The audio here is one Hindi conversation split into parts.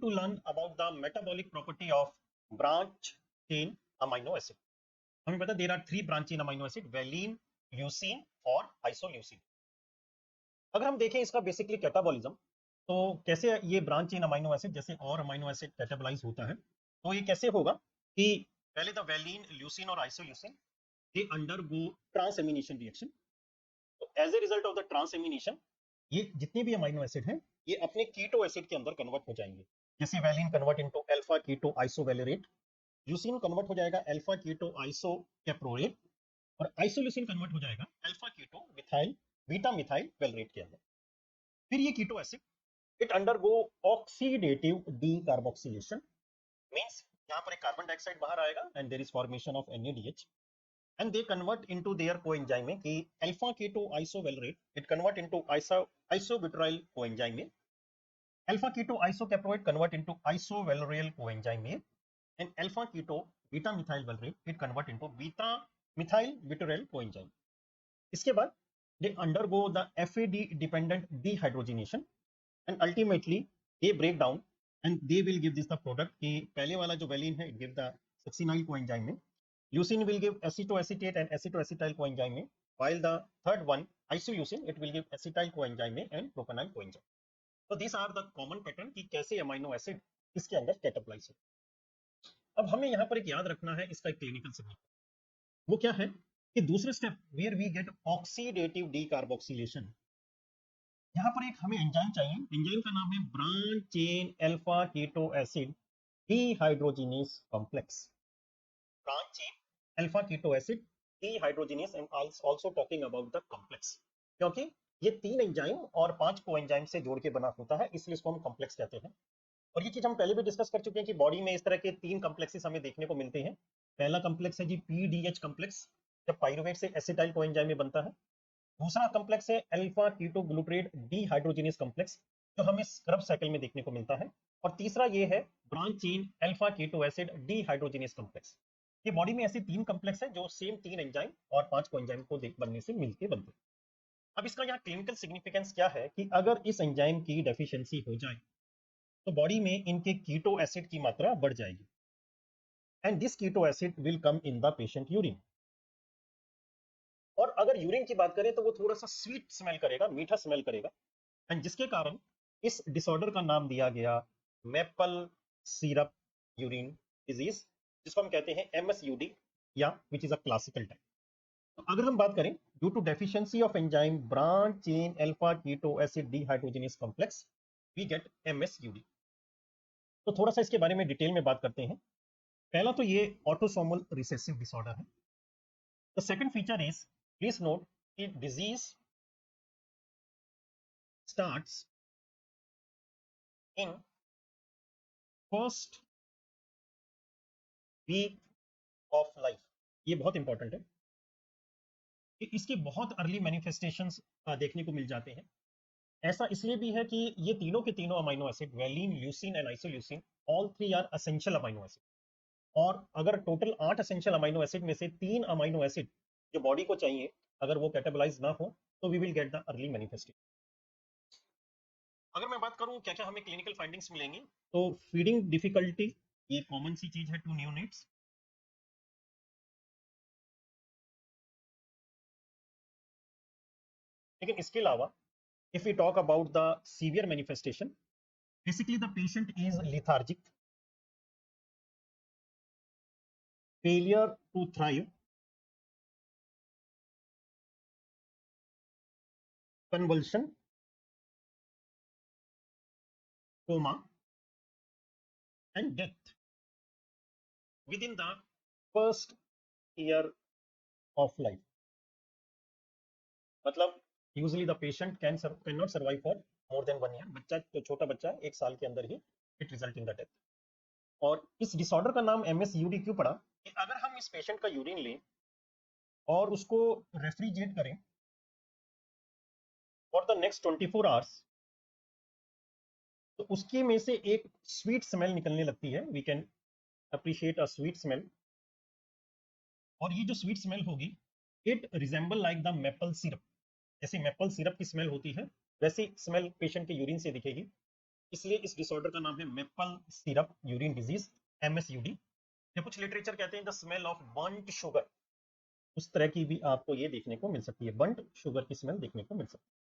to learn about the metabolic property of branch chain amino acid. हमें पता there are three branch chain amino acid, valine, leucine और isoleucine. अगर हम देखें इसका बेसिकली कैटाबॉलिज्म, तो कैसे ये ब्रांच चेन अमाइनो एसिड जैसे और अमाइनो एसिड कैटाबलाइज होता है, तो ये कैसे होगा कि पहले द वैलिन, ल्यूसिन और isoleucine they undergo transamination reaction. तो as a result of the transamination ये जितने भी अमाइनो एसिड हैं ये अपने कीटो एसिड के अंदर कन्वर्ट हो जाएंगे. जैसे valine convert into alpha keto isovalerate, leucine convert हो जाएगा अल्फा कीटो आइसो कैप्रोरेट और आइसोल्यूसिन कन्वर्ट हो जाएगा alpha keto methyl beta methyl valerate के अंदर. फिर ये keto acid it undergo oxidative decarboxylation, means यहां पर एक कार्बन डाइऑक्साइड बाहर आएगा and there is formation of NADH and they convert into their coenzyme में कि alpha keto isovalerate it convert into isobutyryl coenzyme में, alpha keto isocaproate convert into isovaleryl coenzyme में and alpha keto beta methyl valerate it convert into beta methyl butyryl coenzyme. इसके बाद they undergo the FAD dependent dehydrogenation and ultimately they break down and they will give this the product कि पहले वाला जो valine है it give the succinyl coenzyme में, leucine will give acetoacetate and acetoacetyl coenzyme में, while the third one isoleucine it will give acetyl coenzyme में and propanol coenzyme. So these are the common pattern कि कैसे अमाइनो एसिड इसके अंदर कैटाबलाइज है. अब हमें यहाँ पर एक याद रखना है इसका एक क्लिनिकल सिग्निफिकेंस. वो क्या है कि दूसरे step where we get oxidative decarboxylation, यहाँ पर एक हमें एंजाइम चाहिए. एंजाइम का नाम है branch chain alpha keto acid dehydrogenase complex. Branch chain alpha keto acid dehydrogenase and also talking about the complex, क्योंकि ये तीन एंजाइम और 5 कोएंजाइम से जोड़ के बना होता है, इसलिए इसको हम कॉम्प्लेक्स कहते हैं. और ये चीज हम पहले भी डिस्कस कर चुके हैं कि बॉडी में इस तरह के 3 कॉम्प्लेक्सेस हमें देखने को मिलते हैं. पहला कॉम्प्लेक्स है जी PDH कॉम्प्लेक्स, जब पाइरुवेट से एसिटाइल कोएंजाइम में बनता है. दूसरा कॉम्प्लेक्स है अल्फा कीटो ग्लूट्रेट डीहाइड्रोजिनेस कॉम्प्लेक्स, जो हमें स्क्रब साइकिल में देखने को मिलता है. और तीसरा ये है branch chain alpha keto acid dehydrogenase complex. ये बॉडी में ऐसे 3 कॉम्प्लेक्स है जो सेम 3 एंजाइम और 5 कोएंजाइम को बनने से मिलके बनते हैं. अब इसका यहाँ क्लिनिकल सिग्निफिकेंस क्या है कि अगर इस एंजाइम की डेफिशिएंसी हो जाए तो बॉडी में इनके कीटो एसिड की मात्रा बढ़ जाएगी and this keto acid will come in the patient urine. और अगर यूरिन की बात करें तो वो थोड़ा सा स्वीट स्मेल करेगा, मीठा स्मेल करेगा, एंड जिसके कारण इस डिसऑर्डर का नाम दिया गया मैपल सिरप यूरिन डिजीज, जिसको हम कहते हैं MSUD या which is a classical type. तो अगर हम बात करें due to deficiency of enzyme branch chain alpha keto acid dehydrogenase complex we get MSUD. तो थोड़ा सा इसके बारे में डिटेल में बात करते हैं. पहला तो ये ऑटोसोमल रिसेसिव डिसऑर्डर है. The second feature is, please note कि disease starts in first week of life. ये बहुत इंपॉर्टेंट है कि इसके बहुत अर्ली मैनिफेस्टेशंस देखने को मिल जाते हैं. ऐसा इसलिए भी है कि ये तीनों के तीनों amino acid valine, leucine and isoleucine all 3 are essential amino acid. और अगर टोटल 8 एसेंशियल अमाइनो एसिड में से 3 अमाइनो एसिड जो बॉडी को चाहिए अगर वो कैटाबलाइज ना हो तो we will get the early manifestation. अगर मैं बात करूं क्या क्या हमें क्लिनिकल फाइंडिंग्स मिलेंगी, तो फीडिंग डिफिकल्टी ये कॉमन सी चीज है टू न्यूनेट्स. लेकिन इसके अलावा if we talk about the severe manifestation, basically the patient is lethargic, failure to thrive, convulsion, coma and death within the first year of life. मतलब usually the patient can not survive for more than 1 year. बच्चा जो छोटा बच्चा है 1 साल के अंदर ही it result in the death. और इस डिसऑर्डर का नाम MSUD क्यों पड़ा कि अगर हम इस पेशेंट का यूरिन लें और उसको रेफ्रिजरेट करें फॉर द नेक्स्ट 24 आवर्स तो उसके में से एक स्वीट स्मेल निकलने लगती है. We can appreciate a sweet smell. और ये जो स्वीट स्मेल होगी it resemble like the maple syrup. जैसे मैपल सिरप की स्मेल होती है वैसी स्मेल पेशेंट के यूरिन से दिखेगी. इसलिए इस डिसऑर्डर का नाम है maple syrup urine disease, MSUD। या कुछ लिटरेचर कहते हैं the smell of burnt sugar, उस तरह की भी आपको ये देखने को मिल सकती है, बर्न्ट शुगर की स्मेल देखने को मिल सकती है।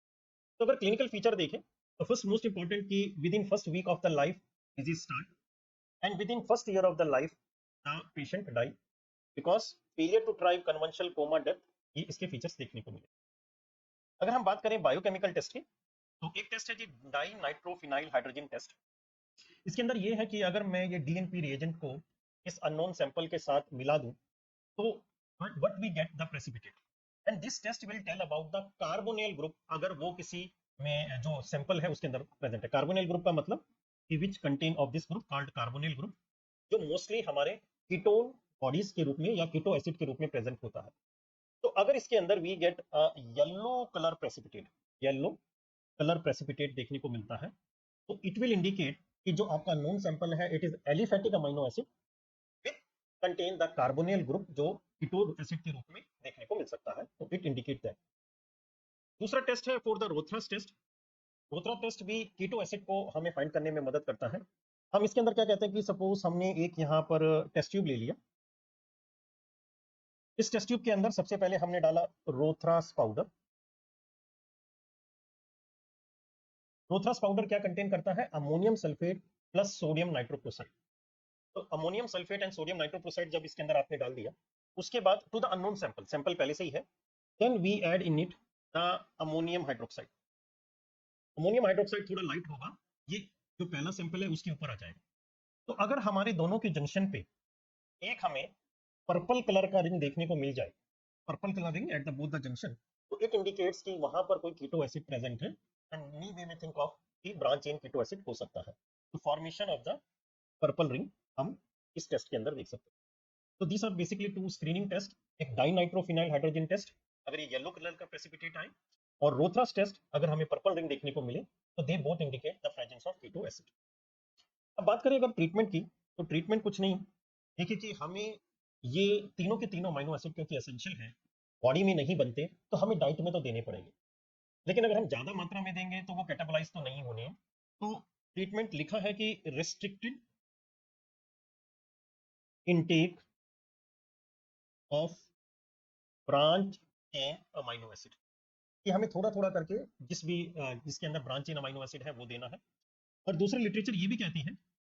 तो अगर क्लिनिकल फीचर देखें तो फर्स्ट मोस्ट इंपॉर्टेंट कि within first week of the life disease start, and within first year of the life the patient die because failure to thrive, conventional coma, death, ये इसके फीचर्स देखने को मिले। अगर हम बात करें बायोकेमिकल टेस्ट की, तो एक टेस्ट है जी डाई नाइट्रोफिनाइल हाइड्रोजन टेस्ट। इसके अंदर ये है कि अगर मैं ये DNP रिएजेंट को इस अननोन सैंपल के साथ मिला दूं तो what we get the precipitate, and this test will tell about the carbonyl group, अगर वो किसी में जो सैंपल है उसके अंदर प्रेजेंट है। कार्बोनिल ग्रुप का मतलब कि which contain of this group called carbonyl group, जो मोस्टली हमारे कीटोन बॉडीज के रूप में या कीटो एसिड के रूप में प्रेजेंट होता है। तो अगर इसके अंदर we get yellow colour precipitate, yellow colour precipitate देखने को मिलता है, तो इट विल इंडिकेट कि जो आपका नोन सैंपल है it is aliphatic amino acid with contain the carbonyl group, जो कीटोन एसिड के रूप में देखने को मिल सकता है, तो इट इंडिकेट दैट। दूसरा टेस्ट है फॉर द रोथरस टेस्ट। रोथरा टेस्ट भी कीटो एसिड को हमें फाइंड करने में मदद करता है। हम इसके अंदर क्या कहते हैं कि सपोज हमने एक यहाँ पर टेस्ट ट्यूब ले लिया, इस टेस्ट ट्यूब के अंदर सबसे पहले हमने डाला रोथरास पाउडर। रोथरास पाउडर क्या कंटेन करता है, ammonium sulphate plus sodium nitrochloride. तो ammonium sulphate and sodium nitrochloride जब इसके अंदर आपने डाल दिया, उसके बाद to the unknown sample, sample पहले से ही है, then we add in it the ammonium hydroxide. Ammonium hydroxide थोड़ा लाइट होगा, ये जो पहला सैंपल है उसके ऊपर आ जाएगा। तो अगर हमारे दोनों के जंक्शन पे एक हमें पर्पल कलर का रिंग देखने को मिल जाए, purple colour ring at the both the junction, तो इट इंडिकेट्स कि वहां पर कोई कीटो एसिड प्रेजेंट है, and we way think of कि ब्रांच चेन कीटो एसिड हो सकता है। तो formation of the purple ring हम इस टेस्ट के अंदर देख सकते हैं। तो these are basically two screening test, एक डाइनाइट्रोफिनाइल हाइड्रोजन टेस्ट अगर ये येलो कलर का प्रेसिपिटेट आए, और रोथरास टेस्ट अगर हमें पर्पल रिंग देखने को मिले, तो they both indicate the presence of keto acid. अब बात करें अगर ट्रीटमेंट की, तो ट्रीटमेंट कुछ नहीं, देखिए कि हमें ये तीनों के तीनों अमीनो एसिड क्योंकि एसेंशियल है, बॉडी में नहीं बनते, तो हमें डाइट में तो देने पड़ेंगे, लेकिन अगर हम ज्यादा मात्रा में देंगे तो वो कैटाबोलाइज तो नहीं होने हैं। तो ट्रीटमेंट लिखा है कि restricted intake of branch chain amino acid, कि हमें थोड़ा थोड़ा करके जिसके अंदर ब्रांच चेन अमीनो एसिड है वो देना है। और दूसरी लिटरेचर ये भी कहती है,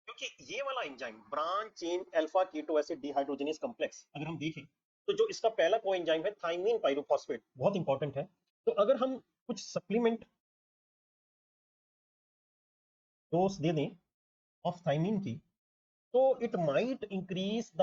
क्योंकि ये वाला enzyme branch chain alpha keto acid dehydrogenase complex अगर हम देखें, तो जो इसका पहला को एंजाइम है थाइमीन पायरोफॉस्फेट, बहुत इंपॉर्टेंट है। तो अगर हम कुछ सप्लीमेंट डोज दे दें ऑफ थाइमीन की, तो it might increase the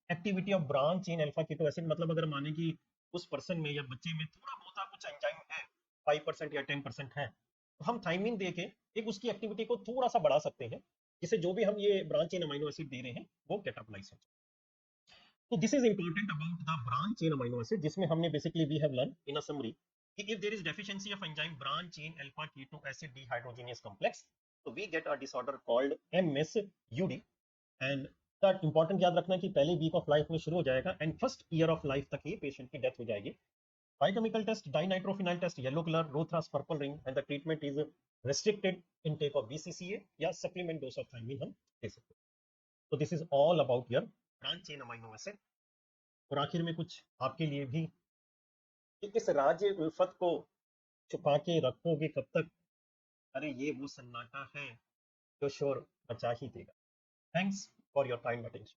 activity of branch chain alpha keto acid. मतलब अगर माने कि उस पर्सन में या बच्चे में थोड़ा बहुत कुछ एंजाइम है, 5% या 10% है, तो हम थाइमीन दे के एक उसकी एक्टिविटी को थोड़ा सा बढ़ा सकते हैं, जिससे जो भी हम ये ब्रांच चेन अमीनो एसिड दे रहे हैं वो कैटाबोलाइज हो जाए। तो this is important about the branch chain amino acid, जिसमें हमने basically we have learn in a summary कि if there is deficiency of enzyme branch chain alpha keto acid dehydrogenase complex, so we get a disorder called MSUD। And का इंपॉर्टेंट याद रखना कि पहले वीक ऑफ लाइफ में शुरू हो जाएगा and first year of life तक ही पेशेंट की डेथ हो जाएगी। Biochemical test dinitrophenyl test yellow colour, Rothera's purple ring, and the treatment is restricted intake of BCCA या सप्लीमेंट डोज ऑफ थायमिन हम दे सकते हैं। तो this is all about your branch chain amino acid. और आखिर में कुछ आपके लिए भी कि इस राज उल्फत को छुपा के रखोगे कब तक, अरे ये वो सन्नाटा है जो शोर मचा ही देगा। Thanks for your time attention.